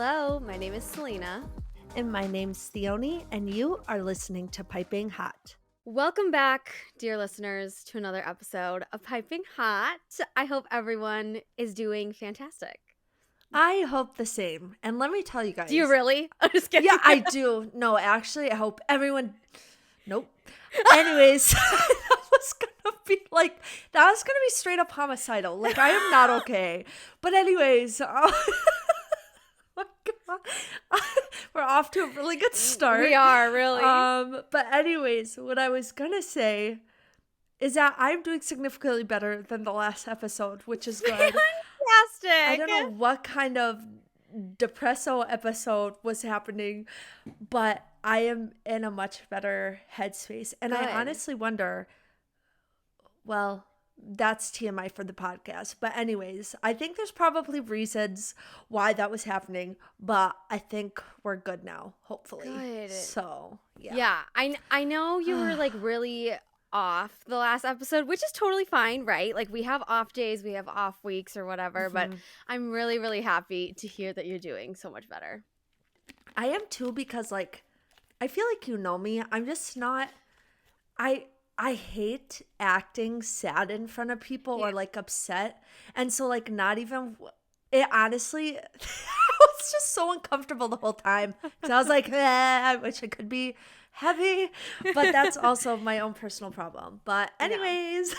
Hello, my name is Selena. And my name's Theoni, and you are listening to Piping Hot. Welcome back, dear listeners, to another episode of Piping Hot. I hope everyone is doing fantastic. I hope the same. And let me tell you guys. Do you really? I'm just kidding. Yeah, I do. No, actually, I hope everyone. Nope. Anyways, that was gonna be straight up homicidal. Like, I am not okay. But anyways, my God. We're off to a really good start. We are, really. But anyways, what I was gonna say is that I'm doing significantly better than the last episode, which is good. Fantastic. I don't know what kind of depresso episode was happening, but I am in a much better headspace. And Good. I honestly wonder, well, that's TMI for the podcast. But anyways, I think there's probably reasons why that was happening, but I think we're good now, hopefully. Good. So, yeah. Yeah, I know you were like really off the last episode, which is totally fine, right? Like, we have off days, we have off weeks or whatever, but I'm really, really happy to hear that you're doing so much better. I am too, because like, I feel like you know me. I'm just not, I hate acting sad in front of people or like upset. And so like not even, it honestly, I was just so uncomfortable the whole time. So I was like, I wish I could be heavy. But that's also my own personal problem. But anyways,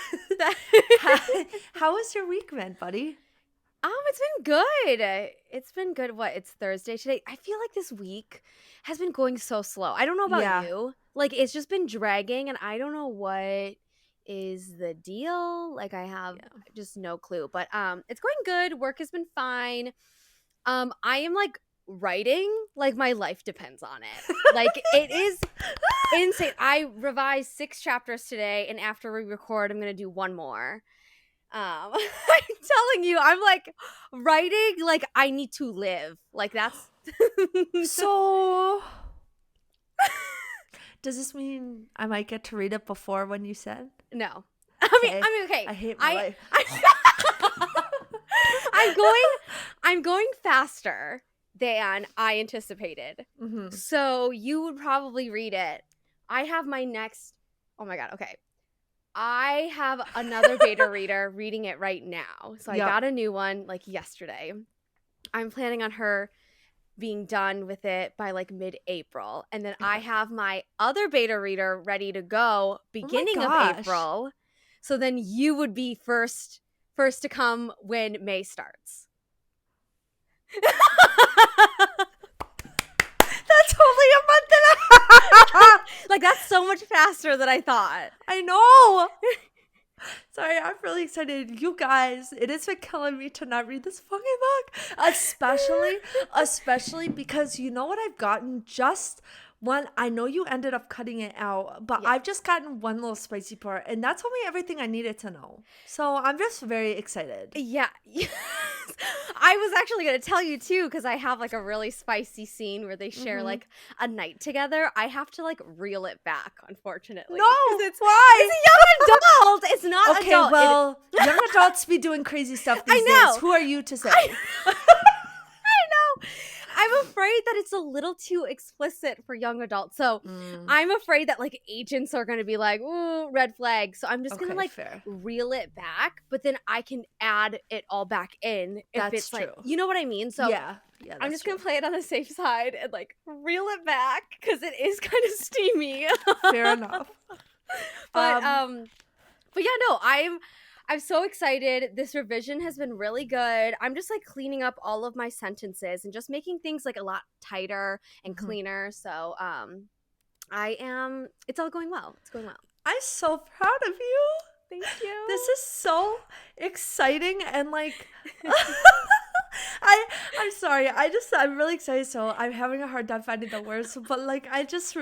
how was your week been, buddy? It's been good. It's been good. What? It's Thursday today. I feel like this week has been going so slow. I don't know about you. Like, it's just been dragging, and I don't know what is the deal. Like, I have just no clue. But it's going good. Work has been fine. I am like writing like my life depends on it. Like, it is insane. I revised 6 chapters today, and after we record, I'm gonna do 1 more. I'm telling you, I'm like writing like I need to live. Like, that's so. Does this mean I might get to read it before when you said? No. I mean, okay. I hate my life. I'm going faster than I anticipated. Mm-hmm. So you would probably read it. I have my next. Oh my God. Okay. I have another beta reader reading it right now. So I got a new one like yesterday. I'm planning on her being done with it by like mid-April. And then I have my other beta reader ready to go beginning of April. So then you would be first to come when May starts. That's only a month and a half. Like, that's so much faster than I thought. I know. Sorry, I'm really excited. You guys, it has been killing me to not read this fucking book. Especially because you know what I've gotten? Just one. I know you ended up cutting it out, but I've just gotten one little spicy part, and that told me everything I needed to know. So I'm just very excited. Yeah. I was actually going to tell you too, because I have like a really spicy scene where they share like a night together. I have to like reel it back, unfortunately. No, why? It's a young adult. It's not okay, adult. Well, young adults be doing crazy stuff these days. Who are you to say? I know. I'm afraid that it's a little too explicit for young adults. So I'm afraid that like agents are going to be like, ooh, red flag. So I'm just going to like reel it back, but then I can add it all back in if that's it's true. Like, you know what I mean? So yeah, I'm just going to play it on the safe side and like reel it back because it is kind of steamy. Fair enough. But yeah, no, I'm so excited. This revision has been really good. I'm just like cleaning up all of my sentences and just making things like a lot tighter and cleaner. So it's all going well. It's going well. I'm so proud of you. Thank you. This is so exciting and like I'm sorry. I'm really excited. So I'm having a hard time finding the words, but like I just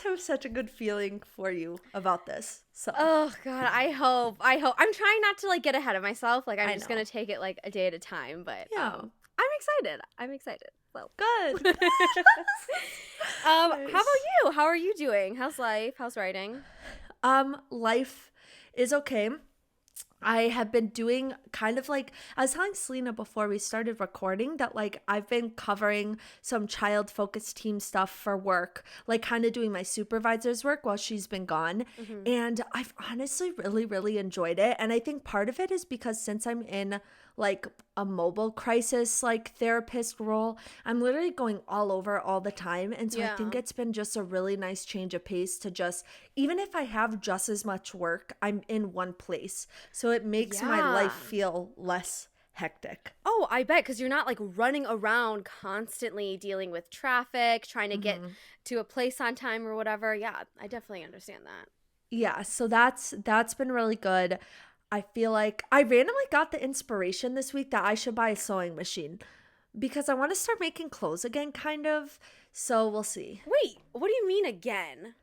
have such a good feeling for you about this. So oh God, I hope. I'm trying not to like get ahead of myself. Like I'm just gonna take it like a day at a time. But I'm excited. Well, good. Nice. How about you? How are you doing? How's life? How's writing? Life is okay. I have been doing kind of like, I was telling Selena before we started recording that like I've been covering some child focused team stuff for work, like kind of doing my supervisor's work while she's been gone. Mm-hmm. And I've honestly really, really enjoyed it. And I think part of it is because since I'm in like a mobile crisis like therapist role, I'm literally going all over all the time. And so I think it's been just a really nice change of pace to just, even if I have just as much work, I'm in one place. So it makes my life feel less hectic. Oh, I bet, because you're not like running around constantly dealing with traffic, trying to get to a place on time or whatever. Yeah, I definitely understand that. Yeah, so that's been really good. I feel like I randomly got the inspiration this week that I should buy a sewing machine because I want to start making clothes again, kind of. So we'll see. Wait, what do you mean again?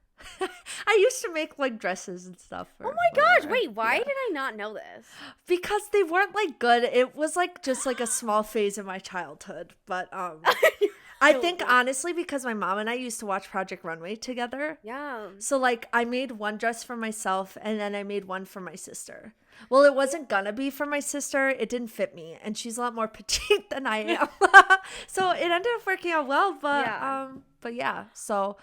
I used to make like dresses and stuff. Oh my gosh, wait, why did I not know this? Because they weren't like good. It was like just like a small phase of my childhood. But I think honestly because my mom and I used to watch Project Runway together. Yeah. So like I made one dress for myself and then I made one for my sister. Well, it wasn't gonna be for my sister. It didn't fit me, and she's a lot more petite than I am. So it ended up working out well. But yeah. So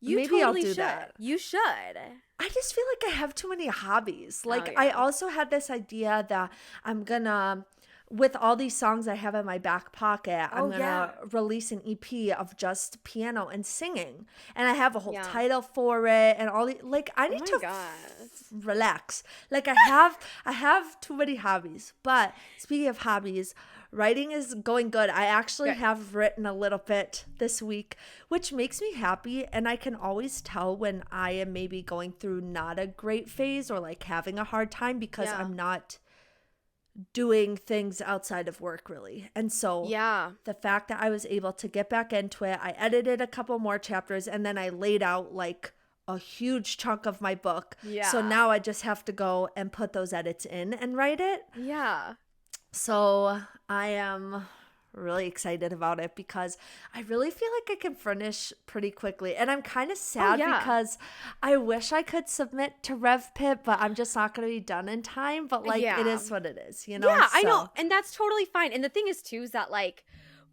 maybe totally I'll do that. You should. I just feel like I have too many hobbies. Like I also had this idea that I'm gonna, with all these songs I have in my back pocket, I'm gonna release an EP of just piano and singing, and I have a whole title for it, and all the like. I need to relax. Like I have too many hobbies. But speaking of hobbies, writing is going good. I actually have written a little bit this week, which makes me happy. And I can always tell when I am maybe going through not a great phase or like having a hard time because I'm not doing things outside of work really. And so the fact that I was able to get back into it, I edited a couple more chapters and then I laid out like a huge chunk of my book. Yeah. So now I just have to go and put those edits in and write it. Yeah. So I am really excited about it because I really feel like I can finish pretty quickly. And I'm kind of sad because I wish I could submit to RevPit, but I'm just not going to be done in time. But like it is what it is, you know? Yeah, I know. And that's totally fine. And the thing is too, is that like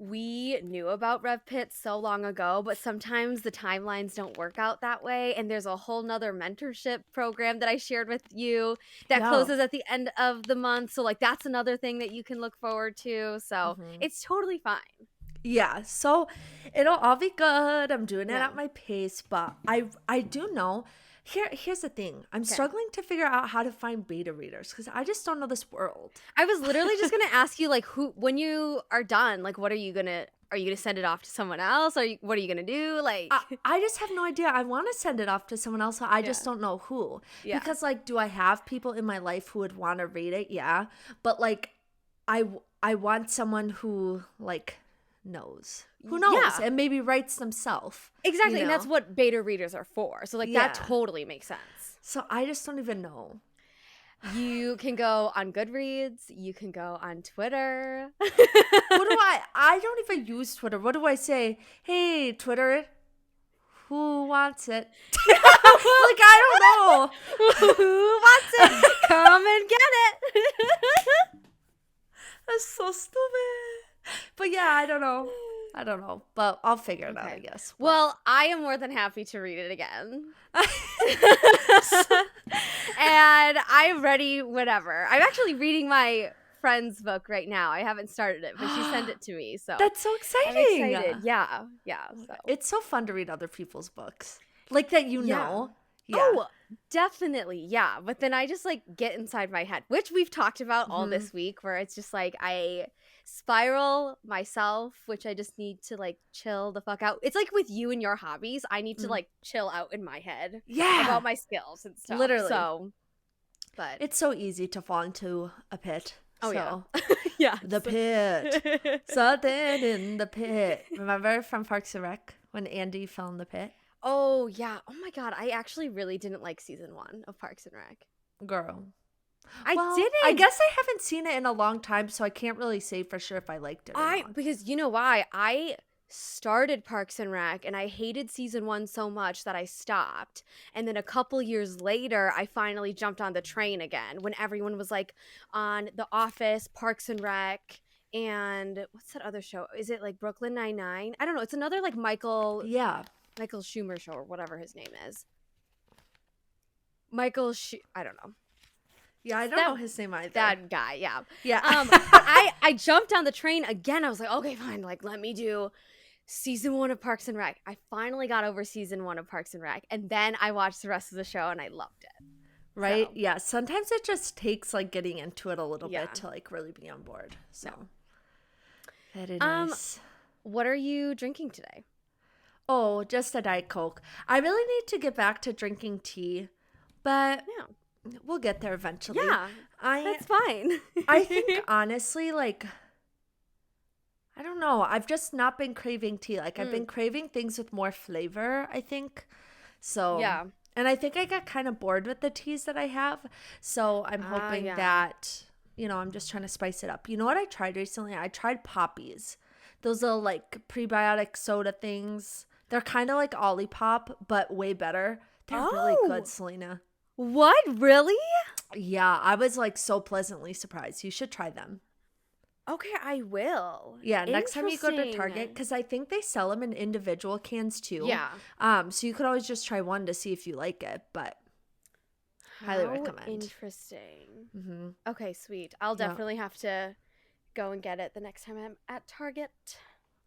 we knew about RevPit so long ago, but sometimes the timelines don't work out that way. And there's a whole nother mentorship program that I shared with you that closes at the end of the month. So like that's another thing that you can look forward to. So it's totally fine. Yeah, so it'll all be good. I'm doing it at my pace, but I do know. Here's the thing. I'm struggling to figure out how to find beta readers because I just don't know this world. I was literally just gonna ask you, like, who, when you are done, like, what are you gonna send it off to someone else? What are you gonna do? Like, I just have no idea. I want to send it off to someone else. So I just don't know who. Yeah. Because like, do I have people in my life who would want to read it? Yeah, but like, I want someone who like knows. Who knows? And maybe writes themselves. Exactly. You know? And that's what beta readers are for. So like that totally makes sense. So I just don't even know. You can go on Goodreads. You can go on Twitter. What do I don't even use Twitter. What do I say? Hey, Twitter, who wants it? Like, I don't know. Who wants it? Come and get it. That's so stupid. But yeah, I don't know, but I'll figure it out, I guess. Well, I am more than happy to read it again. And I'm ready whenever. I'm actually reading my friend's book right now. I haven't started it, but she sent it to me. So that's so exciting. I'm excited. Yeah. So. It's so fun to read other people's books. Like that, you know. Yeah. Oh, definitely. Yeah. But then I just like get inside my head, which we've talked about all this week, where it's just like I spiral myself, which I just need to like chill the fuck out. It's like with you and your hobbies, I need to like chill out in my head about my skills and stuff. Literally. So, but it's so easy to fall into a pit. Oh, so. Yeah. The pit. Something in the pit. Remember from Parks and Rec when Andy fell in the pit? Oh, yeah. Oh, my God. I actually really didn't like season 1 of Parks and Rec. Girl. I didn't. I guess I haven't seen it in a long time, so I can't really say for sure if I liked it or not. Because you know why? I started Parks and Rec, and I hated season 1 so much that I stopped. And then a couple years later, I finally jumped on the train again when everyone was like on The Office, Parks and Rec, and what's that other show? Is it like Brooklyn Nine-Nine? I don't know. It's another like Michael Schumer show or whatever his name is. I don't know. Yeah, I don't know his name either. That guy, yeah. Yeah. I jumped on the train again. I was like, okay, fine. Like, let me do season 1 of Parks and Rec. I finally got over season 1 of Parks and Rec. And then I watched the rest of the show and I loved it. Right? So. Yeah. Sometimes it just takes like getting into it a little bit to like really be on board. So very nice. What are you drinking today? Oh, just a Diet Coke. I really need to get back to drinking tea, but we'll get there eventually. Yeah, that's fine. I think honestly, like, I don't know. I've just not been craving tea. Like, I've been craving things with more flavor, I think. So, yeah. And I think I got kind of bored with the teas that I have. So I'm hoping that, you know, I'm just trying to spice it up. You know what I tried recently? I tried Poppies. Those little, like, prebiotic soda things. They're kind of like Olipop, but way better. They're really good, Selena. What? Really? Yeah, I was like so pleasantly surprised. You should try them. Okay, I will. Yeah, next time you go to Target, because I think they sell them in individual cans too. Yeah. So you could always just try one to see if you like it, but highly recommend. Interesting. Mm-hmm. Okay, sweet. I'll definitely have to go and get it the next time I'm at Target.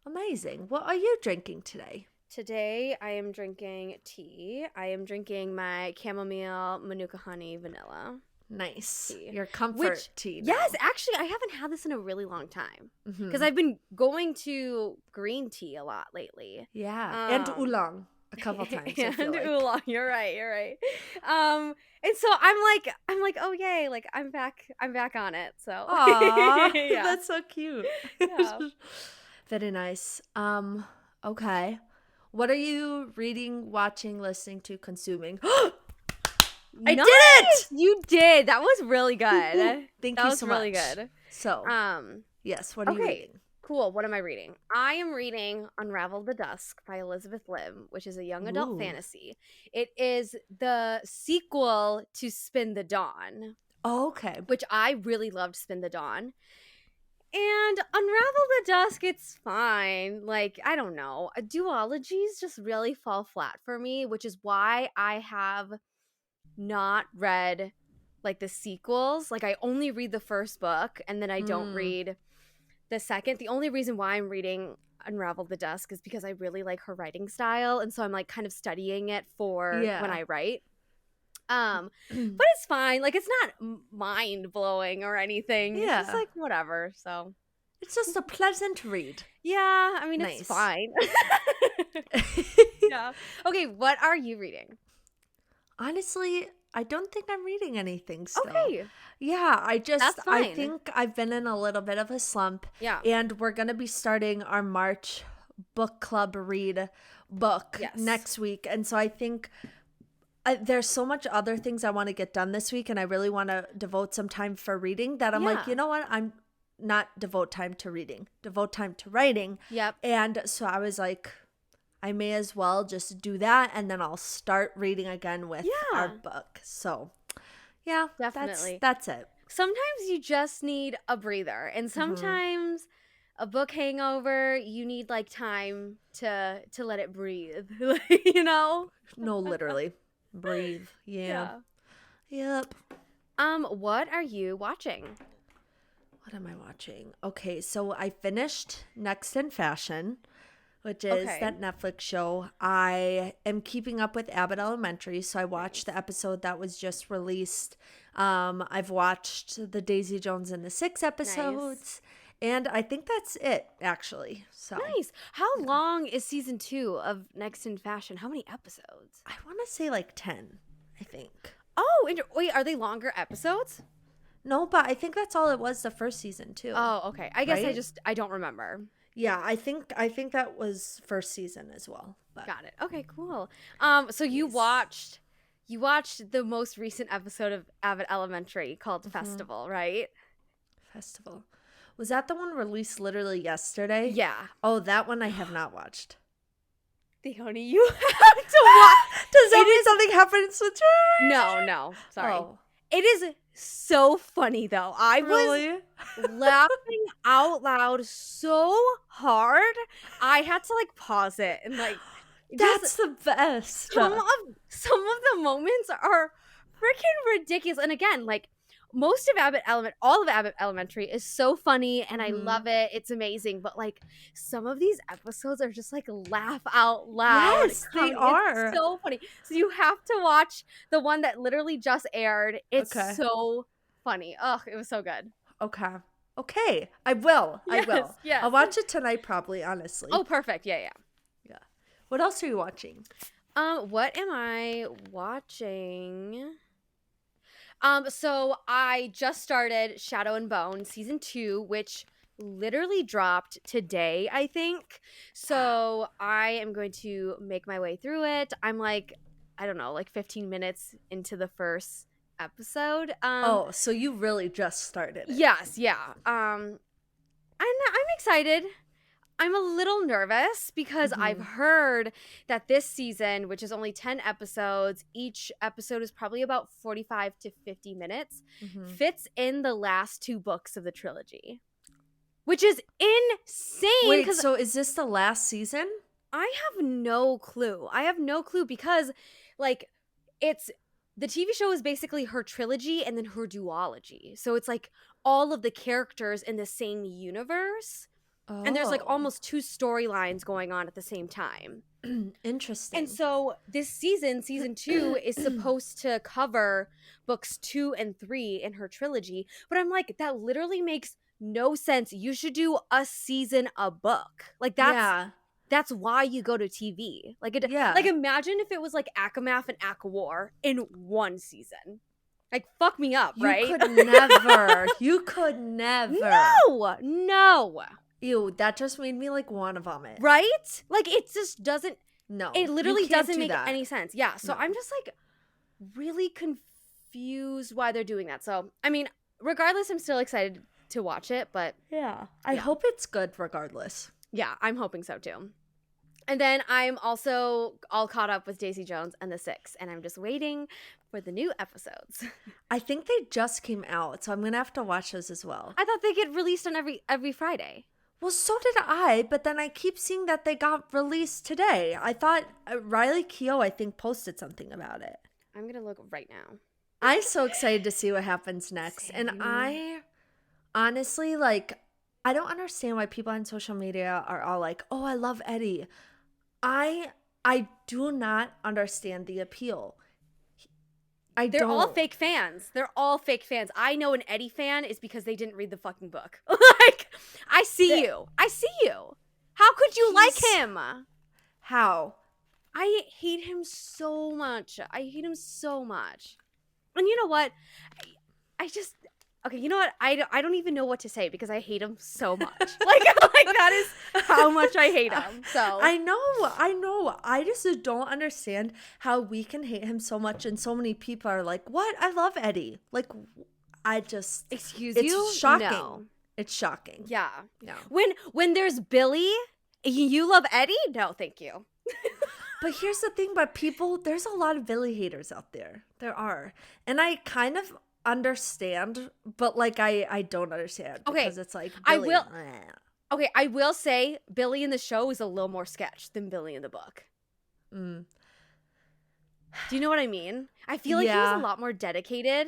Amazing. What are you drinking today? Today, I am drinking tea. I am drinking my chamomile manuka honey vanilla. Nice. Tea. Your comfort tea. Now. Yes, actually, I haven't had this in a really long time. Because I've been going to green tea a lot lately. Yeah. And oolong a couple times. And oolong. You're right. And so I'm like, oh yay, like I'm back on it. So Aww, that's so cute. Yeah. Very nice. Okay. What are you reading, watching, listening to, consuming? I did it! You did. That was really good. Thank you so much. That was really good. So, yes, what are you reading? Cool. What am I reading? I am reading Unravel the Dusk by Elizabeth Lim, which is a young adult fantasy. It is the sequel to Spin the Dawn. Oh, okay. Which I really loved Spin the Dawn. And Unravel the Dusk, it's fine. Like, I don't know. Duologies just really fall flat for me, which is why I have not read, like, the sequels. Like, I only read the first book, and then I don't read the second. The only reason why I'm reading Unravel the Dusk is because I really like her writing style, and so I'm, like, kind of studying it for when I write. But it's fine. Like, it's not mind-blowing or anything. Yeah. It's just, like, whatever, so. It's just a pleasant read. Yeah, I mean, it's fine. Yeah. Okay, what are you reading? Honestly, I don't think I'm reading anything still. Okay. Yeah, I think I've been in a little bit of a slump. Yeah. And we're going to be starting our March book club read book next week. And so I think there's so much other things I want to get done this week, and I really want to devote some time for reading that I'm like, you know what? I'm not devote time to reading, devote time to writing. Yep. And so I was like, I may as well just do that, and then I'll start reading again with our book. So, yeah, definitely. That's it. Sometimes you just need a breather, and sometimes a book hangover, you need like time to let it breathe, you know? No, literally. Breathe. Yeah. Yep. What are you watching? What am I watching? Okay, so I finished Next in Fashion, which is that Netflix show. I am keeping up with Abbott Elementary, so I watched the episode that was just released. I've watched the Daisy Jones and the Six episodes, and I think that's it, actually. So nice. How long is season 2 of Next in Fashion? How many episodes? I want to say like 10, I think. Oh, wait, are they longer episodes? No, but I think that's all it was the first season too. Oh, okay. I guess I don't remember. Yeah, I think that was first season as well. But. Got it. Okay, cool. So you watched the most recent episode of Abbott Elementary called Festival, right? Festival. Was that the one released literally yesterday? Yeah. Oh, that one I have not watched. The only you have to watch. Does that mean something happens with her? No. Sorry. Oh. It is so funny, though. I was laughing out loud so hard. I had to, like, pause it and, like... That's the best. Some of the moments are freaking ridiculous. And again, like, all of Abbott Elementary is so funny, and I love it. It's amazing. But, like, some of these episodes are just, like, laugh out loud. Yes, they are. It's so funny. So you have to watch the one that literally just aired. It's so funny. Ugh, it was so good. Okay. I will. Yes. I'll watch it tonight probably, honestly. Oh, perfect. Yeah. What else are you watching? What am I watching? So I just started Shadow and Bone season 2, which literally dropped today, I think. So I am going to make my way through it. I'm like, I don't know, like 15 minutes into the first episode. So you really just started it. Yes, yeah. I'm excited. I'm a little nervous because I've heard that this season, which is only 10 episodes, each episode is probably about 45 to 50 minutes, fits in the last 2 books of the trilogy, which is insane. Wait, so is this the last season? I have no clue. Because, like, the TV show is basically her trilogy and then her duology. So it's, like, all of the characters in the same universe. Oh. And there's, like, almost 2 storylines going on at the same time. Interesting. And so this season 2, is supposed to cover books 2 and 3 in her trilogy. But I'm like, that literally makes no sense. You should do a season a book. Like, that's why you go to TV. Like, like, imagine if it was, like, Akamath and Akawar in one season. Like, fuck me up, right? You could never. No. Ew, that just made me, like, want to vomit. Right? Like, it just doesn't... No. It literally doesn't make any sense. Yeah, so I'm just, like, really confused why they're doing that. So, I mean, regardless, I'm still excited to watch it, but... Yeah. I hope it's good regardless. Yeah, I'm hoping so, too. And then I'm also all caught up with Daisy Jones and the Six, and I'm just waiting for the new episodes. I think they just came out, so I'm going to have to watch those as well. I thought they get released on every Friday. Well, so did I, but then I keep seeing that they got released today. I thought Riley Keough, I think, posted something about it. I'm going to look right now. I'm so excited to see what happens next. Same. And I honestly, like, I don't understand why people on social media are all like, oh, I love Eddie. I do not understand the appeal. They're all fake fans. I know an Eddie fan is because they didn't read the fucking book. Like, I see you. How could you like him? How? I hate him so much. And you know what? I just... Okay, you know what? I don't even know what to say because I hate him so much. like that is how much I hate him. So I know. I just don't understand how we can hate him so much, and so many people are like, "What? I love Eddie." Like, excuse you. It's shocking. No. It's shocking. Yeah. No. When there's Billy, you love Eddie? No, thank you. But here's the thing, there's a lot of Billy haters out there. There are, and I kind of understand, but like I don't understand because it's like Billy. I will say Billy in the show is a little more sketch than Billy in the book. Do you know what I mean? I feel like he was a lot more dedicated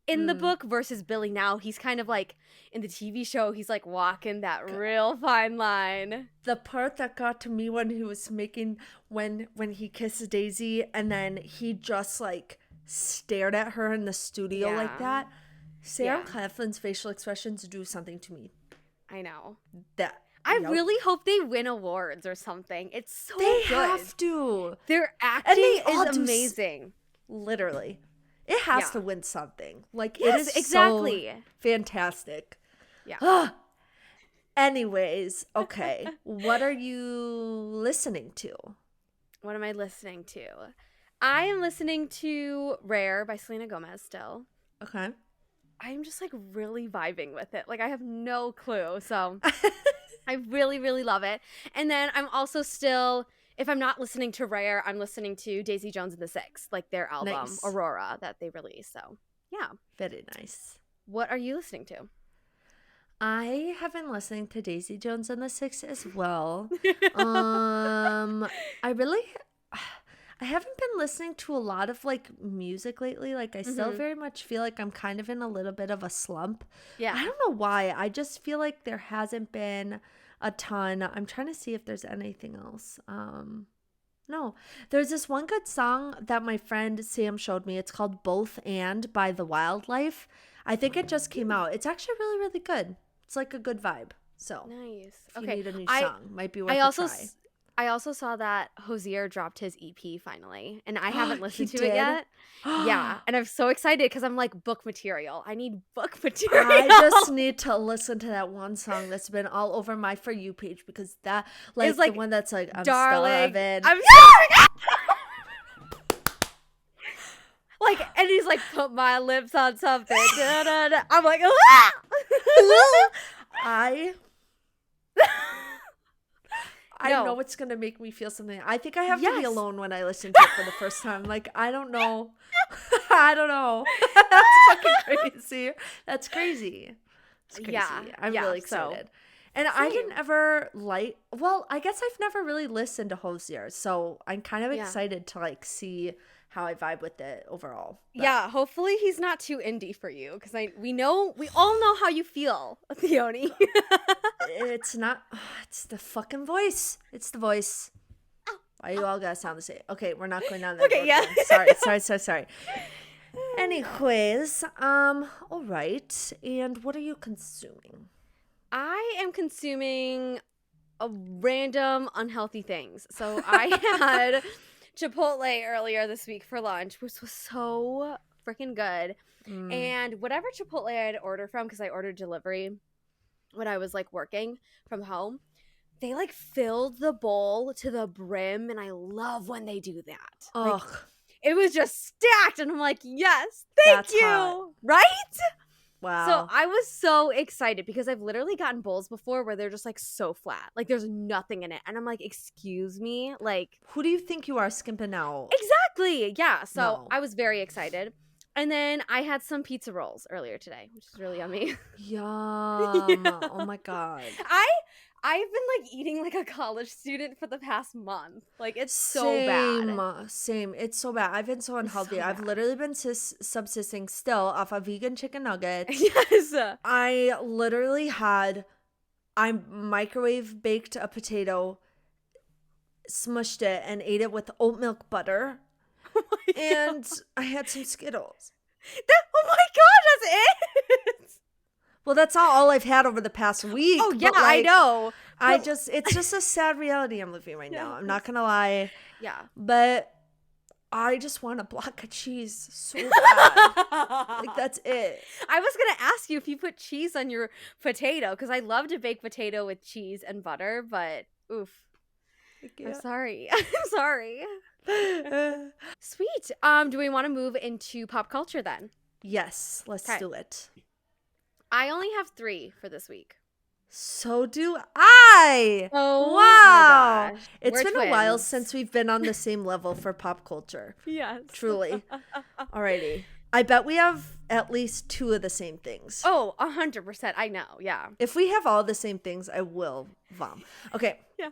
in the book versus Billy now. He's kind of like in the TV show, he's like walking that real fine line. The part that got to me when he was when he kissed Daisy and then he just like stared at her in the studio like that. Sarah Coughlin's facial expressions do something to me. I know. I really hope they win awards or something. It's so they good. They have to. Their acting is amazing. Literally. It has to win something. Like, yes, it is exactly so fantastic. Yeah. Anyways, okay. What are you listening to? What am I listening to? I am listening to Rare by Selena Gomez still. Okay. I'm just like really vibing with it. Like I have no clue. So I really, really love it. And then I'm also still, if I'm not listening to Rare, I'm listening to Daisy Jones and the Six, like their album Nice. Aurora that they released. So yeah. Very nice. What are you listening to? I have been listening to Daisy Jones and the Six as well. I haven't been listening to a lot of like music lately. Like I still very much feel like I'm kind of in a little bit of a slump. Yeah. I don't know why. I just feel like there hasn't been a ton. I'm trying to see if there's anything else. No. There's this one good song that my friend Sam showed me. It's called Both And by The Wildlife. I think it just came out. It's actually really, really good. It's like a good vibe. So Nice. if you Okay. need a new song, might be worth a try. I also saw that Hozier dropped his EP finally, and I haven't listened He to it did? yet. Yeah, and I'm so excited because I'm like book material. I need book material. I just need to listen to that one song that's been all over my For You page because that It's like the one that's like I'm darling. starving. I'm sorry. Like, and he's like, put my lips on something. Da, da, da. I'm like, ah! I No. know it's gonna make me feel something. I think I have to be Yes. alone when I listen to it for the first time. Like I don't know. I don't know. That's fucking crazy. That's crazy. It's crazy. Yeah, I'm yeah, really so- excited. And I Same. didn't ever like. Well, I guess I've never really listened to Hozier, so I'm kind of Yeah. excited to like see how I vibe with it overall. But Yeah, hopefully he's not too indie for you because we all know how you feel, Theoni. it's not. It's the fucking voice. It's the voice. Why you all gotta sound the same? Okay, we're not going down that Okay, road yeah. again. Sorry. Anyways, all right. And what are you consuming? I am consuming a random unhealthy things. So I had Chipotle earlier this week for lunch, which was so freaking good. And whatever Chipotle I had ordered from, because I ordered delivery when I was like working from home, they like filled the bowl to the brim, and I love when they do that. Like, Ugh, it was just stacked, and I'm like, yes, thank That's you. hot. Right? wow. So I was so excited because I've literally gotten bowls before where they're just like so flat. Like there's nothing in it. And I'm like, excuse me? Like, Who do you think you are skimping out? exactly. Yeah. So No. I was very excited. And then I had some pizza rolls earlier today, which is really yummy. Yum. Oh my god. I've been like eating like a college student for the past month. Like it's so bad. Same. It's so bad. I've been so unhealthy. I've bad. literally been subsisting still off of vegan chicken nuggets. Yes. I microwave baked a potato, smushed it, and ate it with oat milk butter. Oh my God. And I had some Skittles. Oh my God, that's it. Well, that's all I've had over the past week. Oh yeah, but, like, I know. It's just a sad reality I'm living right now. I'm not gonna lie. Yeah. But I just want a block of cheese so bad. Like, that's it. I was going to ask you if you put cheese on your potato because I love to bake potato with cheese and butter, but oof. I'm sorry. I'm sorry. Sweet. Do we want to move into pop culture then? Yes, let's Okay. do it. I only have 3 for this week. So do I. Oh, wow. my gosh. It's We're been a while twins. since we've been on the same level for pop culture. Yes. Truly. Alrighty. I bet we have at least 2 of the same things. Oh, 100%. I know. Yeah. If we have all the same things, I will vom. Okay. Yeah.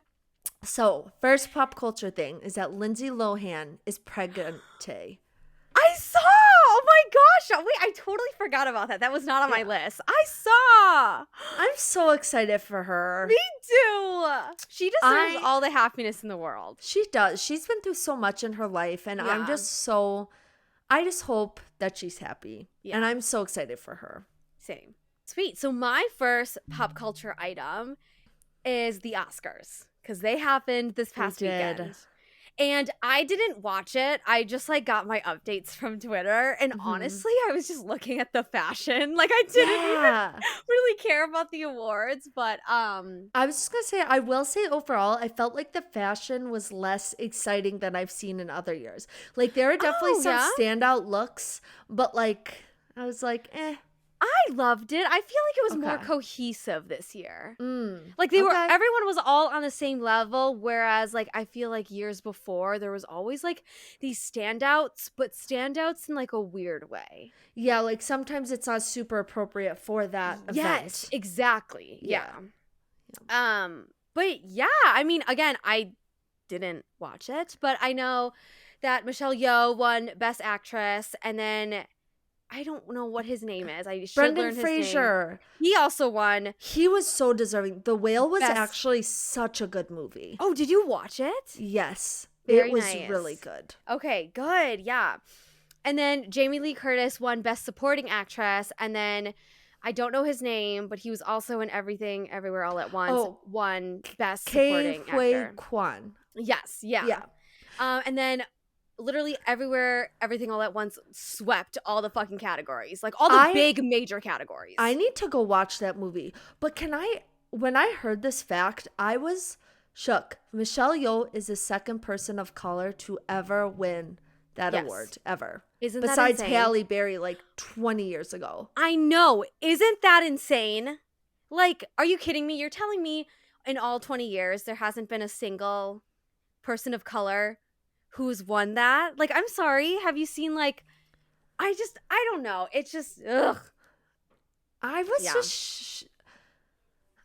So, first pop culture thing is that Lindsay Lohan is pregnant. I saw. Oh my gosh. Wait, I totally forgot about that. That was not on my list. I saw. I'm so excited for her. Me too. She deserves all the happiness in the world. She does. She's been through so much in her life, and Yeah. I just hope that she's happy. Yeah. And I'm so excited for her. Same. Sweet. So my first pop culture item is the Oscars because they happened this past did. weekend. And I didn't watch it. I just like got my updates from Twitter. And honestly, I was just looking at the fashion. Like I didn't even really care about the awards. But I was just gonna say, I will say overall, I felt like the fashion was less exciting than I've seen in other years. Like there are definitely some standout looks, but like I was like, eh. I loved it. I feel like it was more Okay. cohesive this year. Like Okay. everyone was all on the same level, whereas like I feel like years before there was always like these standouts, but standouts in like a weird way. Yeah, like sometimes it's not super appropriate for that Yes, event. exactly. Yeah. Yeah. But yeah, I mean, again, I didn't watch it, but I know that Michelle Yeoh won Best Actress, and then I don't know what his name is. I should Brendan learn his name. Fraser. He also won. He was so deserving. The Whale was Best- actually such a good movie. Oh, did you watch it? Yes. Very it was nice. really good. Okay, good. Yeah. And then Jamie Lee Curtis won Best Supporting Actress, and then I don't know his name, but he was also in Everything Everywhere All at Once. Won Best Supporting Actor. Kwan. Yes, yeah. And then literally Everything All at Once swept all the fucking categories. Like all the big major categories. I need to go watch that movie. But when I heard this fact, I was shook. Michelle Yeoh is the second person of color to ever win that award, ever. Isn't Besides that insane? Halle Berry, like 20 years ago. I know. Isn't that insane? Like, are you kidding me? You're telling me in all 20 years there hasn't been a single person of color who's won that? Like, I'm sorry. Have you seen, like, I don't know. It's just, ugh. I was just,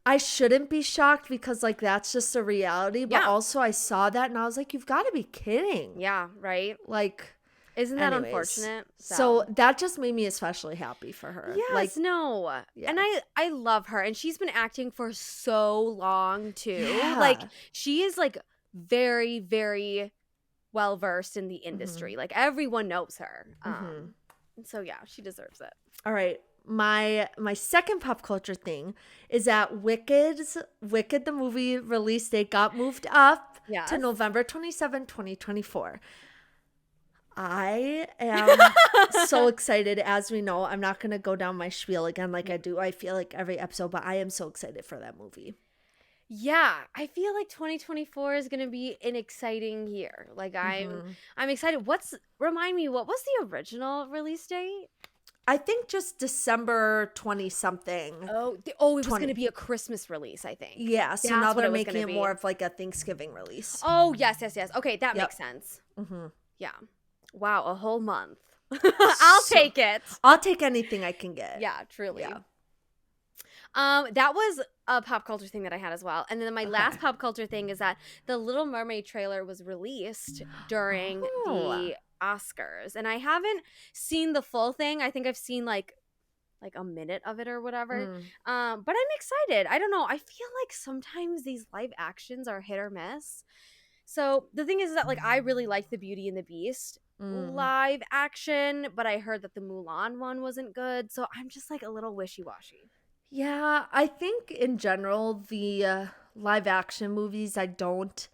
I shouldn't be shocked because, like, that's just a reality. But also I saw that and I was like, you've got to be kidding. Yeah, right? Like, isn't that unfortunate? So that just made me especially happy for her. Yes, like, no. Yeah. And I love her. And she's been acting for so long, too. Yeah. Like, she is, like, very, very well-versed in the industry. Like, everyone knows her. And so, yeah, she deserves it. All right. My second pop culture thing is that Wicked the movie release date got moved up to November 27, 2024. I am so excited. As we know, I'm not going to go down my spiel again like I do. I feel like every episode, but I am so excited for that movie. Yeah, I feel like 2024 is going to be an exciting year. Like I'm excited. Remind me, what was the original release date? I think just December 20 something. It was going to be a Christmas release, I think. Yeah, so now they're making it more of like a Thanksgiving release. Oh, yes. Okay, that makes sense. Yeah. Wow, a whole month. I'll take it. I'll take anything I can get. Yeah, truly. Yeah. That was a pop culture thing that I had as well. And then my last pop culture thing is that the Little Mermaid trailer was released during the Oscars. And I haven't seen the full thing. I think I've seen like a minute of it or whatever. But I'm excited. I don't know. I feel like sometimes these live actions are hit or miss. So the thing is that like I really like the Beauty and the Beast live action, but I heard that the Mulan one wasn't good. So I'm just like a little wishy-washy. Yeah, I think in general, the live action movies I don't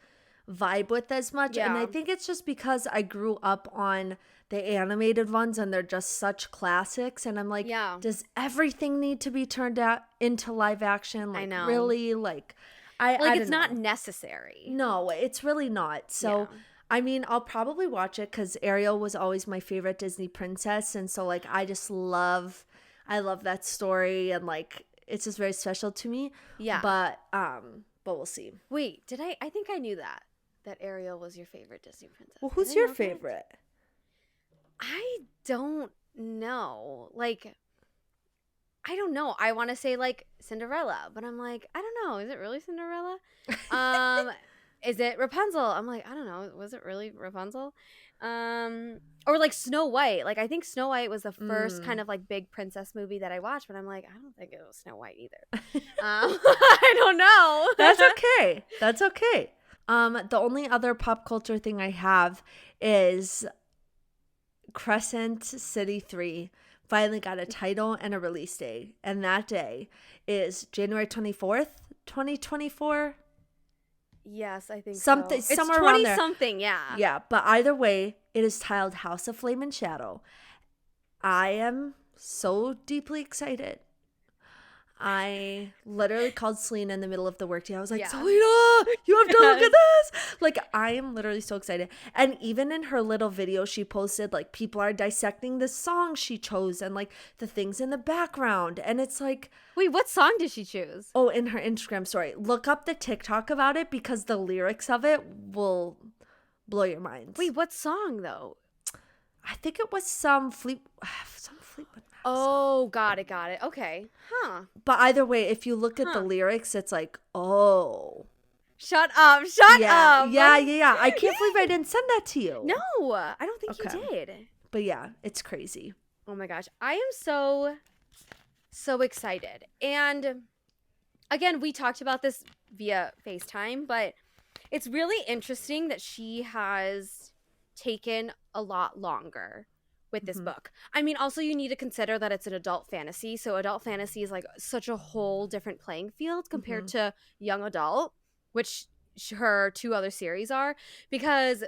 vibe with as much. Yeah. And I think it's just because I grew up on the animated ones and they're just such classics. And I'm like, does everything need to be turned out into live action? Like, I know. Really? Like, it's not necessary. No, it's really not. So, I mean, I'll probably watch it because Ariel was always my favorite Disney princess. And so, like, I love that story and like it's just very special to me. Yeah. But we'll see. Wait, I think I knew that Ariel was your favorite Disney princess. Well, who's your favorite? I don't know. Like I don't know. I want to say like Cinderella, but I'm like, I don't know. Is it really Cinderella? Is it Rapunzel? I'm like, I don't know. Was it really Rapunzel? Or like Snow White. Like I think Snow White was the first kind of like big princess movie that I watched, but I'm like, I don't think it was Snow White either. I don't know. That's okay. That's okay. The only other pop culture thing I have is Crescent City 3 finally got a title and a release date, and that day is January 24th, 2024. Yes, I think something so. Somewhere it's around there. Something, yeah. Yeah, but either way, it is titled House of Flame and Shadow. I am so deeply excited. I literally called Selena in the middle of the workday. I was like, Yeah. Selena, you have to look at this. Like, I am literally so excited. And even in her little video she posted, like, people are dissecting the song she chose and like the things in the background. And it's like, wait, what song did she choose? oh, in her Instagram story. Look up the TikTok about it because the lyrics of it will blow your minds. Wait, what song though? I think it was some Fleetwood Mac Oh, got it. Okay. Huh. But either way, if you look at the lyrics, it's like, oh. Shut up. Yeah. I can't believe I didn't send that to you. No, I don't think you did. But yeah, it's crazy. Oh my gosh. I am so excited. And again, we talked about this via FaceTime, but it's really interesting that she has taken a lot longer with this book. I mean, also you need to consider that it's an adult fantasy. So adult fantasy is like such a whole different playing field compared to young adult, which her two other series are, because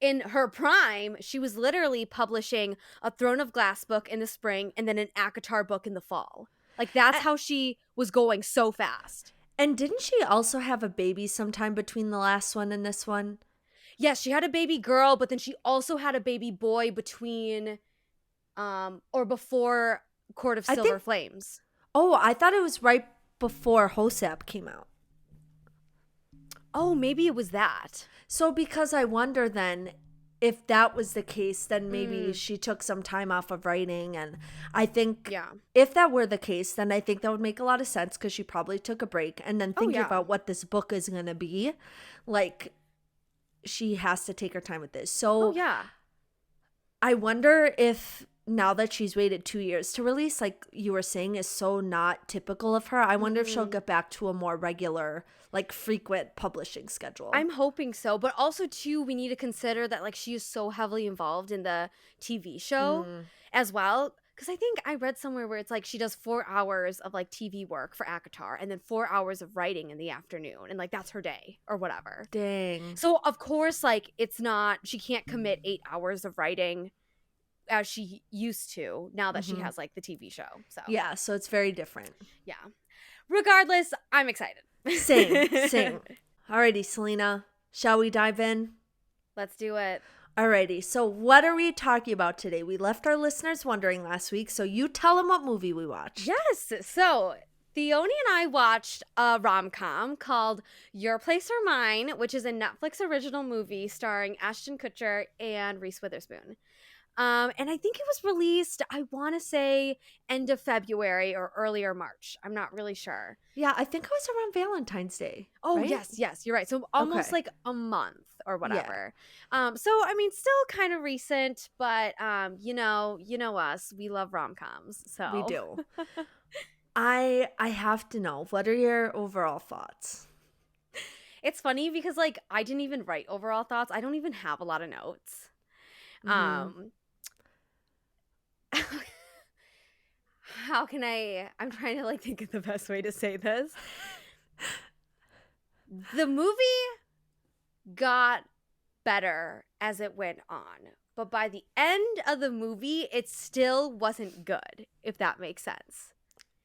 in her prime, she was literally publishing a Throne of Glass book in the spring and then an ACOTAR book in the fall. Like, that's how she was going so fast. And didn't she also have a baby sometime between the last one and this one? Yes, she had a baby girl, but then she also had a baby boy between or before Court of Silver Flames. Oh, I thought it was right before Hozier came out. Oh, maybe it was that. So because I wonder then, if that was the case, then maybe she took some time off of writing. And I think if that were the case, then I think that would make a lot of sense because she probably took a break. And then thinking about what this book is going to be, like, she has to take her time with this. So I wonder if now that she's waited 2 years to release, like you were saying, is so not typical of her. I wonder if she'll get back to a more regular, like frequent publishing schedule. I'm hoping so. But also, too, we need to consider that like she is so heavily involved in the TV show as well. Because I think I read somewhere where it's like she does 4 hours of like TV work for ACOTAR and then 4 hours of writing in the afternoon. And like that's her day or whatever. Dang. So of course, like it's not, she can't commit 8 hours of writing as she used to now that she has like the TV show. So yeah, so it's very different. Yeah. Regardless, I'm excited. Same. Alrighty, Selena, shall we dive in? Let's do it. Alrighty, so what are we talking about today? We left our listeners wondering last week, so you tell them what movie we watched. Yes, so Theoni and I watched a rom-com called Your Place or Mine, which is a Netflix original movie starring Ashton Kutcher and Reese Witherspoon. And I think it was released, I want to say, end of February or earlier March. I'm not really sure. Yeah, I think it was around Valentine's Day. Oh, right? yes, you're right. So almost like a month or whatever. Yeah. So, I mean, still kind of recent, but, you know us. We love rom-coms, so. We do. I have to know, what are your overall thoughts? It's funny because, like, I didn't even write overall thoughts. I don't even have a lot of notes. How can I'm trying to like think of the best way to say this. The movie got better as it went on, but by the end of the movie, it still wasn't good, if that makes sense.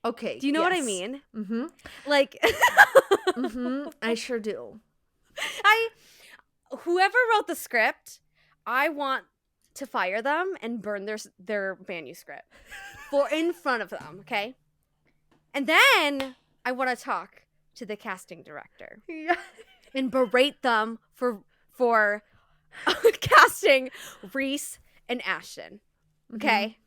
Okay. Do you know what I mean? Mm-hmm. Like, I sure do. Whoever wrote the script, I want to fire them and burn their manuscript in front of them, okay? And then I want to talk to the casting director and berate them for casting Reese and Ashton, okay?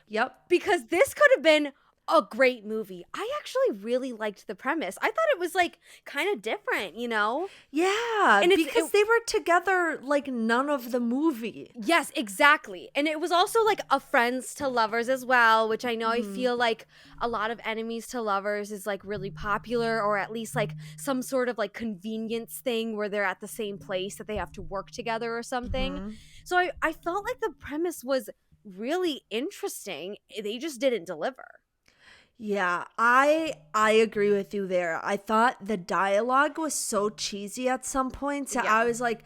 Yep. Because this could have been a great movie. I actually really liked the premise. I thought it was like kind of different, you know? Yeah, and because they were together like none of the movie. Yes, exactly. And it was also like a friends to lovers as well, which I know I feel like a lot of enemies to lovers is like really popular, or at least like some sort of like convenience thing where they're at the same place that they have to work together or something. So I felt like the premise was really interesting. They just didn't deliver. Yeah, I agree with you there. I thought the dialogue was so cheesy at some points. I was like,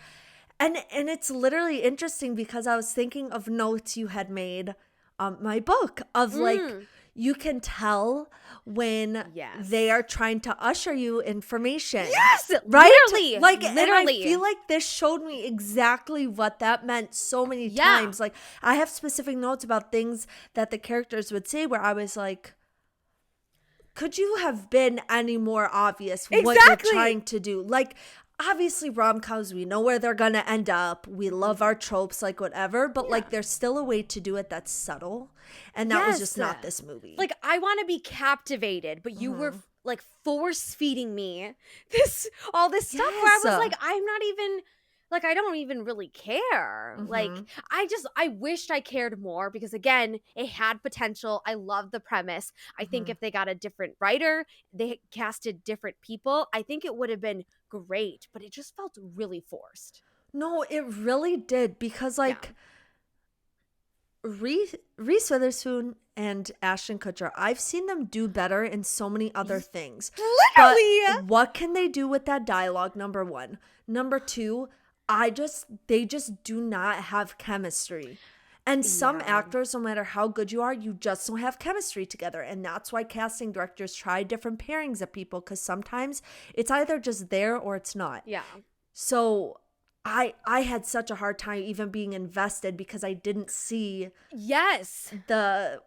and it's literally interesting because I was thinking of notes you had made my book of like, you can tell when they are trying to usher you information. Yes, right? Literally, Like, literally. and I feel like this showed me exactly what that meant so many times. Like, I have specific notes about things that the characters would say where I was like, could you have been any more obvious what you're trying to do? Like, obviously rom-coms, we know where they're gonna end up. We love our tropes, like whatever, but like there's still a way to do it that's subtle, and that was just not this movie. Like, I want to be captivated, but you were like force feeding me all this stuff where I was like, I'm not even like, I don't even really care. Like, I wished I cared more because, again, it had potential. I love the premise. I think if they got a different writer, they casted different people, I think it would have been great, but it just felt really forced. No, it really did, because like Reese Witherspoon and Ashton Kutcher, I've seen them do better in so many other things. Literally. But what can they do with that dialogue? Number one. Number two, they just do not have chemistry. And some actors, no matter how good you are, you just don't have chemistry together. And that's why casting directors try different pairings of people, because sometimes it's either just there or it's not. Yeah. So I had such a hard time even being invested because I didn't see the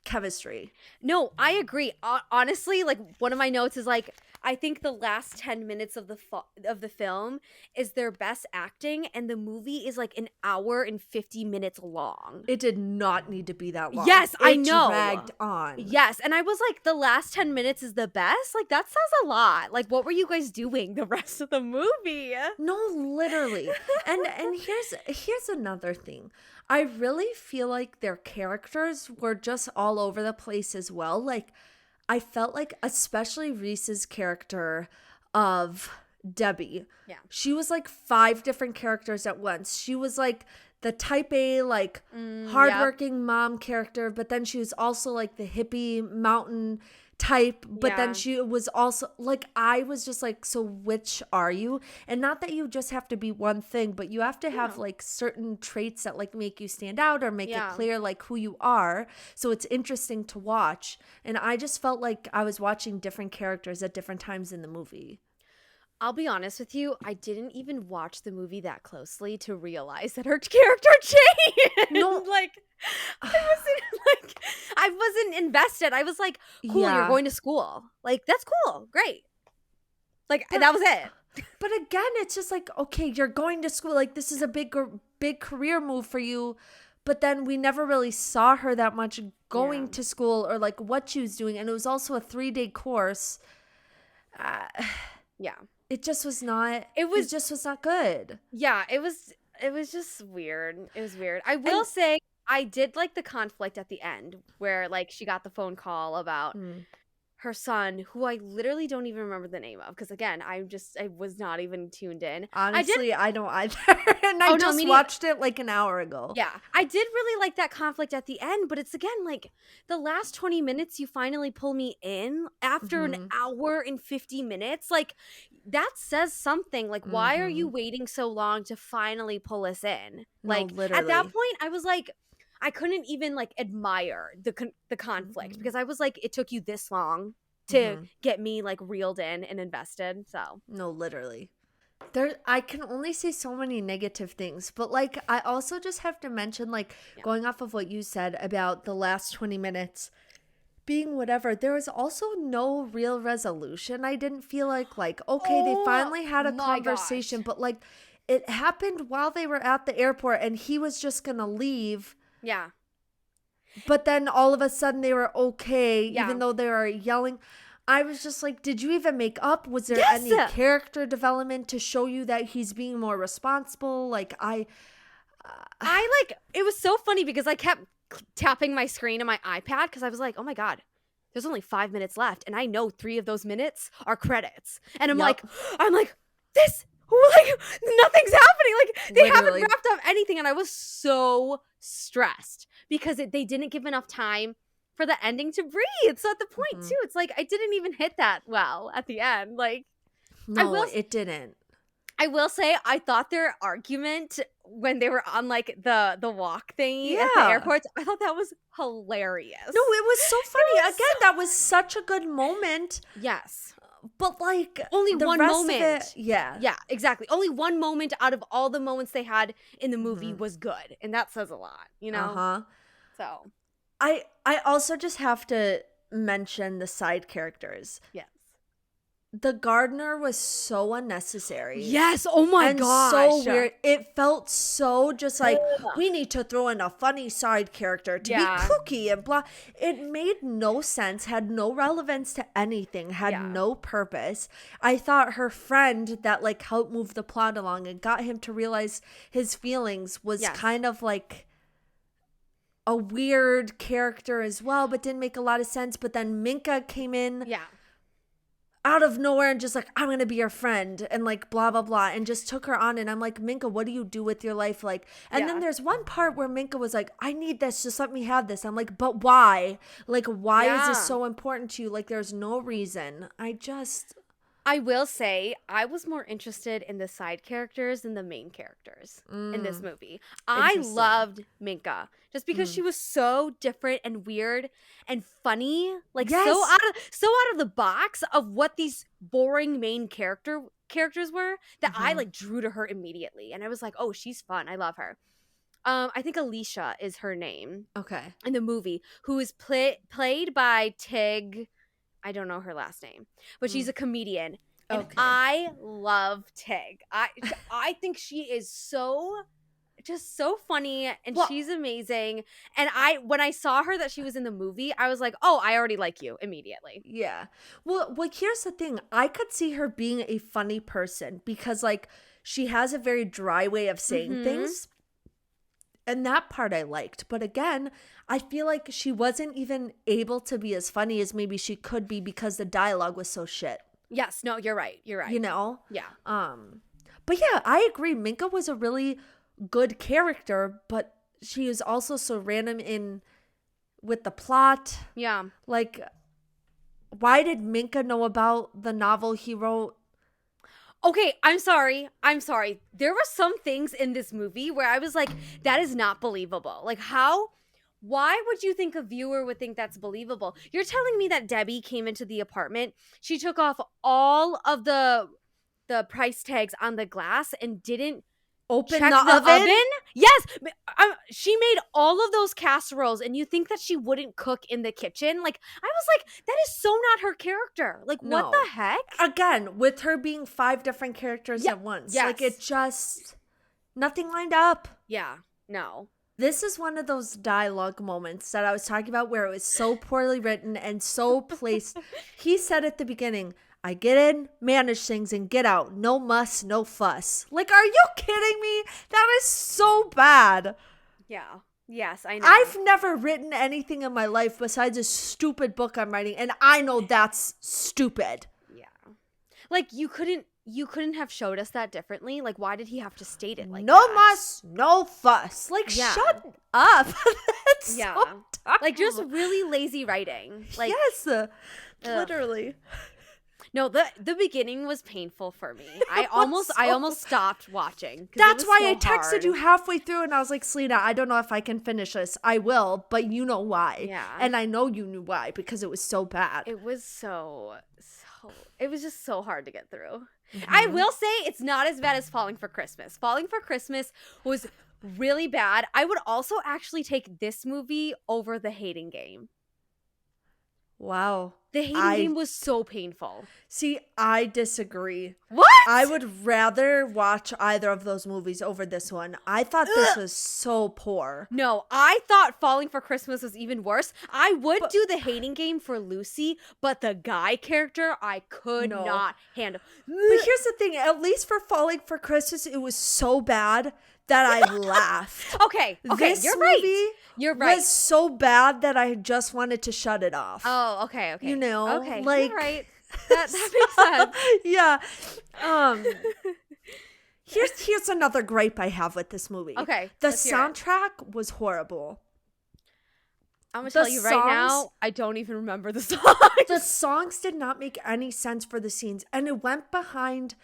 chemistry. No, I agree. Honestly, like, one of my notes is like, I think the last 10 minutes of the film is their best acting, and the movie is like an hour and 50 minutes long. It did not need to be that long. Yes, I know. It dragged on. Yes, and I was like, the last 10 minutes is the best? Like, that says a lot. Like, what were you guys doing the rest of the movie? No, literally. and here's another thing. I really feel like their characters were just all over the place as well. Like, I felt like, especially Reese's character of Debbie. Yeah. She was like 5 different characters at once. She was like the type A, like hardworking mom character, but then she was also like the hippie mountain type, but then she was also like, I was just like, so which are you? And not that you just have to be one thing, but you have to have like certain traits that like make you stand out or make it clear like who you are, so it's interesting to watch. And I just felt like I was watching different characters at different times in the movie. I'll be honest with you, I didn't even watch the movie that closely to realize that her character changed. No, like, I wasn't invested. I was like, cool, you're going to school. Like, that's cool. Great. Like, that was it. But again, it's just like, okay, you're going to school. Like, this is a big career move for you. But then we never really saw her that much going to school or like what she was doing. And it was also a 3-day course. It just was not. It just was not good. Yeah, it was just weird. It was weird. I will say I did like the conflict at the end where like she got the phone call about her son, who I literally don't even remember the name of, because again, I was not even tuned in. Honestly, I don't either. And I just watched it like an hour ago. Yeah, I did really like that conflict at the end, but it's again like the last 20 minutes you finally pull me in after an hour and 50 minutes. Like, that says something. Like, why are you waiting so long to finally pull us in? Like, literally. At that point, I was like, I couldn't even like admire the conflict because I was like, it took you this long to get me like reeled in and invested. So no, literally. I can only say so many negative things, but like I also just have to mention, like, going off of what you said about the last 20 minutes being whatever, there was also no real resolution. I didn't feel like okay, they finally had a conversation, but like it happened while they were at the airport and he was just gonna leave. Yeah. But then all of a sudden they were okay, even though they were yelling. I was just like, did you even make up? Was there any character development to show you that he's being more responsible? Like, I like, it was so funny because I kept tapping my screen on my iPad because I was like, oh my God, there's only 5 minutes left. And I know 3 of those minutes are credits. And I'm like, this, like, nothing's happening. Like, they haven't wrapped up anything. And I was so stressed because they didn't give enough time for the ending to breathe. So at the point too, it's like I didn't even hit that well at the end. Like, no, it didn't. I will say, I thought their argument when they were on like the walk thingy at the airports, I thought that was hilarious. No, it was so funny. Again, that was such a good moment. Yes. But like only one moment. Yeah. Yeah, exactly. Only one moment out of all the moments they had in the movie was good. And that says a lot, you know? Uh-huh. So I also just have to mention the side characters. Yes. The gardener was so unnecessary. Yes. Oh my gosh. So weird. It felt so just like, we need to throw in a funny side character to be kooky and blah. It made no sense, had no relevance to anything, had no purpose. I thought her friend that like helped move the plot along and got him to realize his feelings was kind of like a weird character as well, but didn't make a lot of sense. But then Minka came in. Yeah. Out of nowhere and just like, I'm gonna be your friend and like blah blah blah, and just took her on. And I'm like, Minka, what do you do with your life? Like, and then there's one part where Minka was like, I need this, just let me have this. I'm like, but why? Like, why is this so important to you? Like, there's no reason. I will say, I was more interested in the side characters than the main characters in this movie. I loved Minka just because she was so different and weird and funny, like so out of the box of what these boring main characters were that I like drew to her immediately, and I was like, oh, she's fun. I love her. I think Alicia is her name. Okay. In the movie, who is played by Tig. I don't know her last name, but she's a comedian. And I love Tig. I think she is so funny, and she's amazing. And when I saw her that she was in the movie, I was like, oh, I already like you immediately. Yeah. Well, here's the thing. I could see her being a funny person because like she has a very dry way of saying things. And that part I liked. But again, I feel like she wasn't even able to be as funny as maybe she could be because the dialogue was so shit. Yes, no, you're right. You're right. You know? Yeah. But yeah, I agree. Minka was a really good character, but she was also so random in with the plot. Yeah. Like, why did Minka know about the novel he wrote? Okay, I'm sorry. There were some things in this movie where I was like, that is not believable. Like, why would you think a viewer would think that's believable? You're telling me that Debbie came into the apartment, she took off all of the price tags on the glass and didn't open the oven? Yes. She made all of those casseroles, and you think that she wouldn't cook in the kitchen? Like, I was like, that is so not her character. Like, what the heck? Again, with her being 5 different characters at once. Yes. Like, it just, nothing lined up. Yeah, no. This is one of those dialogue moments that I was talking about where it was so poorly written and so placed. He said at the beginning, I get in, manage things, and get out. No muss, no fuss. Like, are you kidding me? That is so bad. Yeah. Yes, I know. I've never written anything in my life besides a stupid book I'm writing, and I know that's stupid. Yeah. Like, you couldn't have showed us that differently. Like, why did he have to state it like no that? No muss, no fuss. Like, shut up. That's so dumb. Like, just really lazy writing. Like, yes, literally. No, the beginning was painful for me. I almost stopped watching. That's why I texted you halfway through, and I was like, Selena, I don't know if I can finish this. I will, but you know why. Yeah. And I know you knew why, because it was so bad. It was it was just so hard to get through. I will say it's not as bad as Falling for Christmas. Falling for Christmas was really bad. I would also actually take this movie over The Hating Game. Wow. The Hating Game was so painful. See, I disagree. What? I would rather watch either of those movies over this one. I thought this was so poor. No, I thought Falling for Christmas was even worse. I would do The Hating Game for Lucy, but the guy character I could not handle. But here's the thing. At least for Falling for Christmas, it was so bad that I laughed. Okay, this you're movie right. You're right. Was so bad that I just wanted to shut it off. Oh, okay. You know, okay, like, you're right. That makes sense. Yeah. Here's another gripe I have with this movie. Okay. The soundtrack was horrible. I'm gonna tell you right now, I don't even remember the songs. The songs did not make any sense for the scenes, and it went behind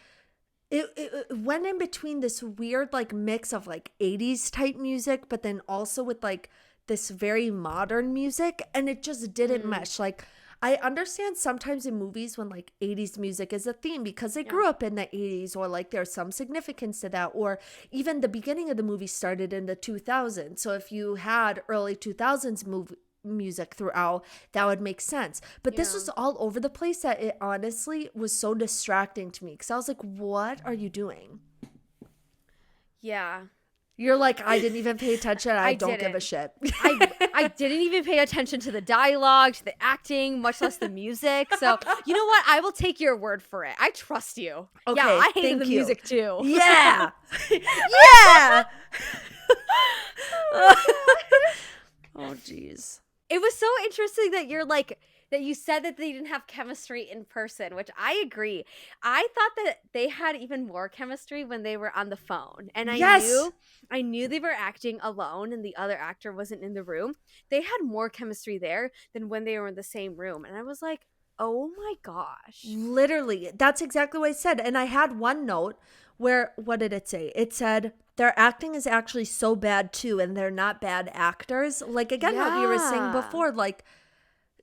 it went in between this weird like mix of like 80s type music, but then also with like this very modern music, and it just didn't mesh. Like, I understand sometimes in movies when like 80s music is a theme because they grew up in the 80s, or like there's some significance to that, or even the beginning of the movie started in the 2000s. So if you had early 2000s music throughout, that would make sense. But this was all over the place that it honestly was so distracting to me because I was like, what are you doing? Yeah. You're like, I didn't even pay attention. I don't give a shit. I didn't even pay attention to the dialogue, to the acting, much less the music. So, you know what? I will take your word for it. I trust you. Okay, yeah, I hated the music too. Yeah. Yeah. Oh, jeez. It was so interesting that you're like, that you said that they didn't have chemistry in person, which I agree. I thought that they had even more chemistry when they were on the phone. And I knew they were acting alone and the other actor wasn't in the room. They had more chemistry there than when they were in the same room. And I was like, oh my gosh. Literally, that's exactly what I said. And I had one note where, what did it say? It said, their acting is actually so bad too, and they're not bad actors. Like, again, what you were saying before, like,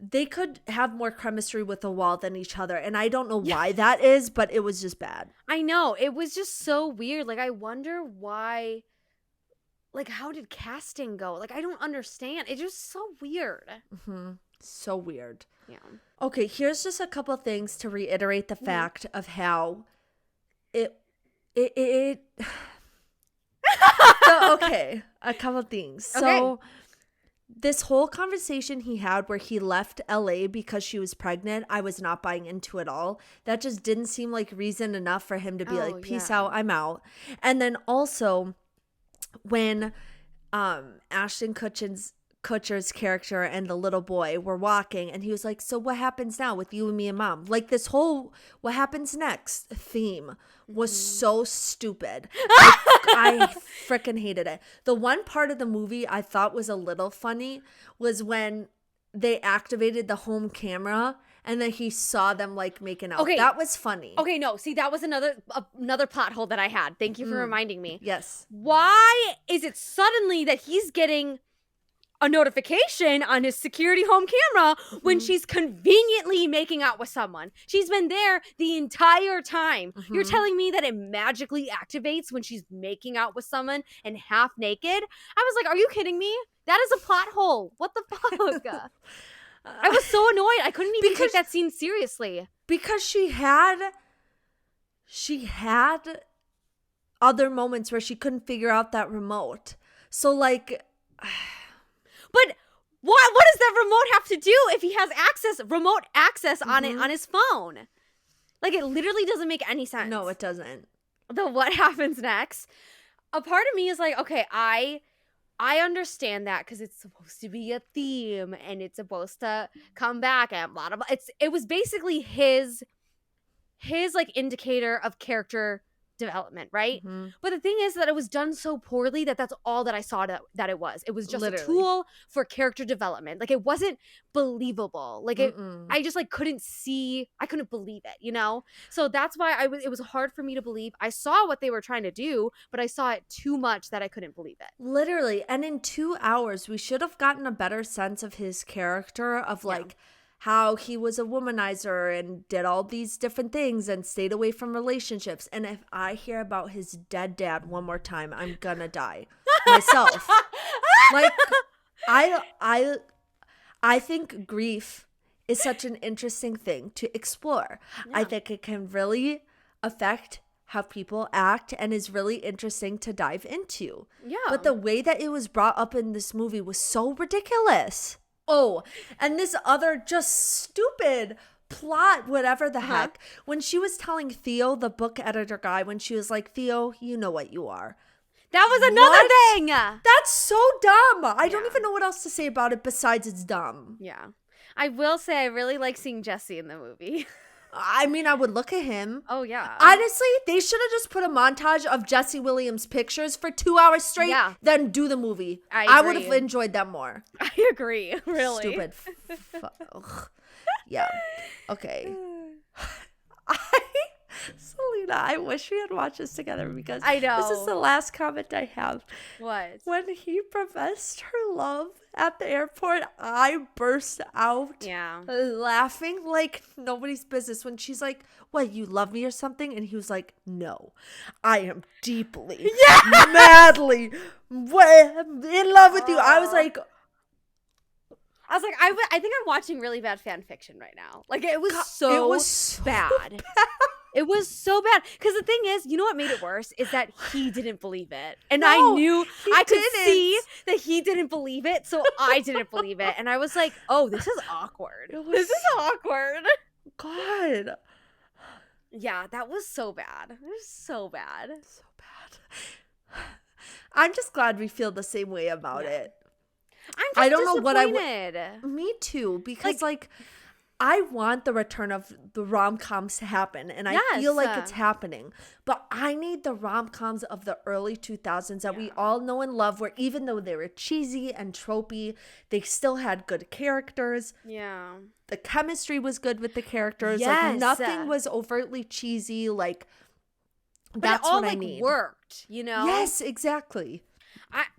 they could have more chemistry with the wall than each other. And I don't know why that is, but it was just bad. I know. It was just so weird. Like, I wonder why, like, how did casting go? Like, I don't understand. It's just so weird. Mm-hmm. So weird. Yeah. Okay, here's just a couple things to reiterate the fact of how it so, okay, a couple things. So this whole conversation he had where he left LA because she was pregnant, I was not buying into it all. That just didn't seem like reason enough for him to be like, peace out, I'm out. And then also when Ashton Kutcher's character and the little boy were walking, and he was like, so what happens now with you and me and mom? Like, this whole what happens next theme was so stupid. I freaking hated it. The one part of the movie I thought was a little funny was when they activated the home camera and then he saw them like making out. Okay. That was funny. Okay, no, see, that was another plot hole that I had. Thank you for reminding me. Yes. Why is it suddenly that he's getting a notification on his security home camera when she's conveniently making out with someone? She's been there the entire time. You're telling me that it magically activates when she's making out with someone and half naked? I was like, are you kidding me? That is a plot hole. What the fuck? I was so annoyed. I couldn't even take that scene seriously. Because she had other moments where she couldn't figure out that remote. So like... But what does that remote have to do if he has remote access on it on his phone? Like, it literally doesn't make any sense. No, it doesn't. The what happens next? A part of me is like, okay, I understand that because it's supposed to be a theme and it's supposed to come back and blah, blah, blah. It was basically his like indicator of character development, right? But the thing is that it was done so poorly that's all that I saw that it was. It was just a tool for character development. Like, it wasn't believable. Like, I just like couldn't believe it, you know? So that's why it was hard for me to believe. I saw what they were trying to do, but I saw it too much that I couldn't believe it. Literally. And in 2 hours, we should have gotten a better sense of his character of like how he was a womanizer and did all these different things and stayed away from relationships. And if I hear about his dead dad one more time, I'm gonna die myself. Like, I think grief is such an interesting thing to explore. Yeah. I think it can really affect how people act and is really interesting to dive into. Yeah. But the way that it was brought up in this movie was so ridiculous. Oh, and this other just stupid plot, whatever the heck, when she was telling Theo, the book editor guy, when she was like, Theo, you know what you are. That was another thing. That's so dumb. I don't even know what else to say about it besides it's dumb. Yeah. I will say I really like seeing Jesse in the movie. I mean, I would look at him. Oh, yeah. Honestly, they should have just put a montage of Jesse Williams' pictures for 2 hours straight, then do the movie. I would have enjoyed that more. I agree, really. Stupid. Yeah. Okay. Selena, I wish we had watched this together because I know. This is the last comment I have. What? When he professed her love at the airport, I burst out laughing like nobody's business when she's like, what, you love me or something? And he was like, no, I am deeply, madly in love with you. I was like, I think I'm watching really bad fan fiction right now. Like, it was so bad. It was so bad. Because the thing is, you know what made it worse? Is that he didn't believe it. And I knew, I could see that he didn't believe it, so I didn't believe it. And I was like, oh, this is awkward. This is awkward. God. Yeah, that was so bad. It was so bad. So bad. I'm just glad we feel the same way about it. I don't know what I would. Me too, because like I want the return of the rom-coms to happen, and I feel like it's happening. But I need the rom-coms of the early 2000s that we all know and love, where even though they were cheesy and tropey, they still had good characters. Yeah. The chemistry was good with the characters. Like, nothing was overtly cheesy. Like, that's what I need. Worked, you know? Yes, exactly.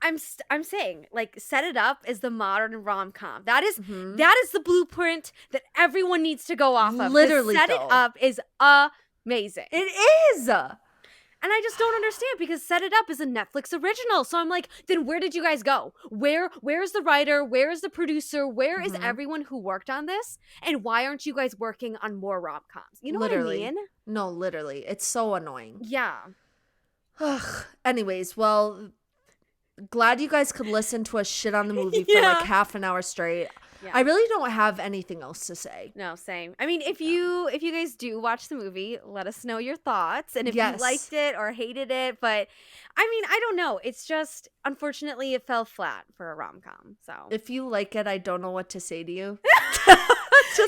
I'm saying, like, Set It Up is the modern rom-com. That is the blueprint that everyone needs to go off of. Literally, Set It Up is amazing. It is. And I just don't understand, because Set It Up is a Netflix original. So I'm like, then where did you guys go? Where's the writer? Where is the producer? Where is everyone who worked on this? And why aren't you guys working on more rom-coms? You know what I mean? No, literally. It's so annoying. Yeah. Ugh. Anyways, well, glad you guys could listen to us shit on the movie for like half an hour straight. Yeah. I really don't have anything else to say. No, same. I mean, if you guys do watch the movie, let us know your thoughts and if you liked it or hated it. But I mean, I don't know. It's just, unfortunately, it fell flat for a rom-com. So if you like it, I don't know what to say to you.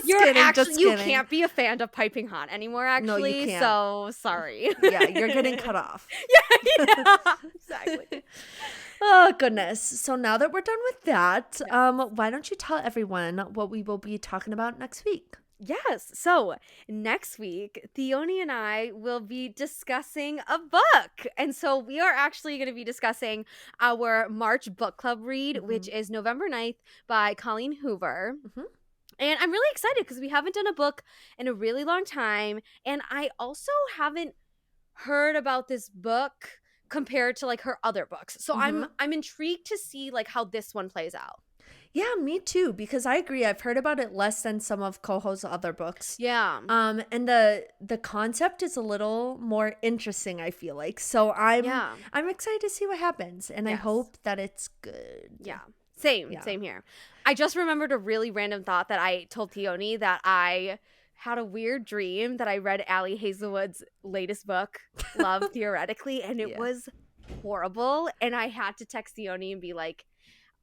You can't be a fan of Piping Hot anymore, actually. No, you can't. So sorry. Yeah, you're getting cut off. Yeah, exactly. Oh, goodness. So now that we're done with that, why don't you tell everyone what we will be talking about next week? Yes. So next week, Theoni and I will be discussing a book. And so we are actually going to be discussing our March book club read, which is November 9th by Colleen Hoover. And I'm really excited because we haven't done a book in a really long time. And I also haven't heard about this book compared to like her other books. So I'm intrigued to see like how this one plays out. Yeah, me too, because I agree. I've heard about it less than some of Coho's other books. Yeah. And the concept is a little more interesting, I feel like. So I'm excited to see what happens, and I hope that it's good. Yeah. Same here. I just remembered a really random thought that I told Theoni, that I had a weird dream that I read Allie Hazelwood's latest book, Love Theoretically, and it was horrible. And I had to text Theoni and be like,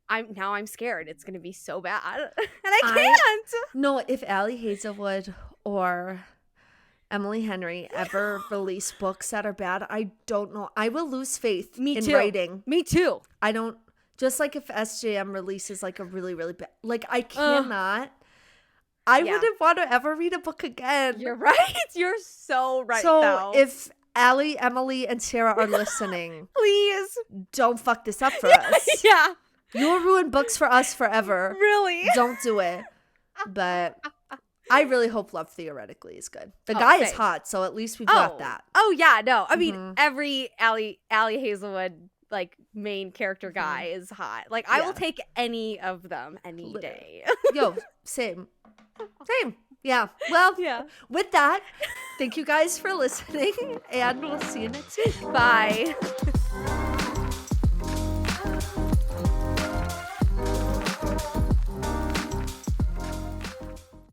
I'm scared. It's going to be so bad. And I can't. No, if Allie Hazelwood or Emily Henry ever release books that are bad, I don't know. I will lose faith in writing. Me too. I don't. Just like if SJM releases like a really, really bad, like I cannot. I wouldn't want to ever read a book again. You're right. You're so right. So if Allie, Emily, and Sarah are listening, please don't fuck this up for us. Yeah. You'll ruin books for us forever. Really? Don't do it. But I really hope Love Theoretically is good. The guy is hot, so at least we've got that. Oh, yeah. No. I mean, every Allie Hazelwood like main character guy is hot. Like I will take any of them any day. Yo, same. Yeah. Well, with that, thank you guys for listening, and we'll see you next week. Bye.